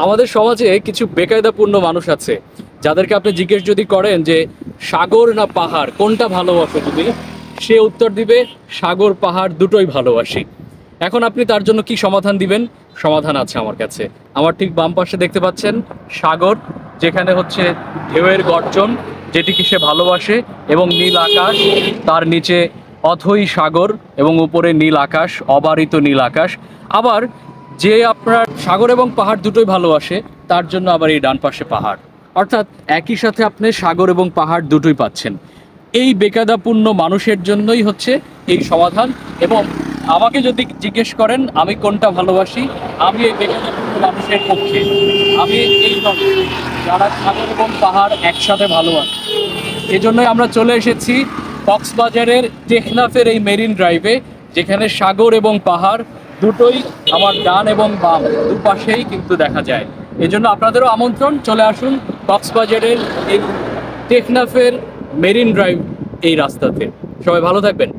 আমাদের সমাজে কিছু বেকায়দাপূর্ণ মানুষ আছে যাদেরকে আপনি জিজ্ঞেস যদি করেন যে সাগর না পাহাড় কোনটা ভালোবাসো তুমি, সে উত্তর দিবে সাগর পাহাড় দুটোই ভালোবাসি। এখন আপনি তার জন্য কি সমাধান দিবেন? সমাধান আছে আমার কাছে। আমার ঠিক বাম পাশে দেখতে পাচ্ছেন সাগর, যেখানে হচ্ছে ঢেউয়ের গর্জন, যেটিকে সে ভালোবাসে, এবং নীল আকাশ, তার নিচে অথই সাগর এবং উপরে নীল আকাশ, অবারিত নীল আকাশ। আবার যে আপনার সাগর এবং পাহাড় দুটোই ভালোবাসে, তার জন্য আবার এই ডান পাশে পাহাড়। অর্থাৎ একই সাথে আপনি সাগর এবং পাহাড় দুটোই পাচ্ছেন। এই বেকায়দাপূর্ণ মানুষের জন্যই হচ্ছে এই সমাধান। এবং আমাকে যদি জিজ্ঞেস করেন আমি কোনটা ভালোবাসি, আমি এই বেকায়দাপূর্ণ মানুষের পক্ষে। আমি এই নয় যারা সাগর এবং পাহাড় একসাথে ভালোবাসে। এজন্যই আমরা চলে এসেছি কক্সবাজারের টেকনাফের এই মেরিন ড্রাইভে, যেখানে সাগর এবং পাহাড় দুটোই আমার ডান এবং বাম দুপাশেই কিন্তু দেখা যায়। এজন্য আপনাদেরও আমন্ত্রণ, চলে আসুন কক্সবাজারের এই টেকনাফের মেরিন ড্রাইভ এই রাস্তাতে। সবাই ভালো থাকবেন।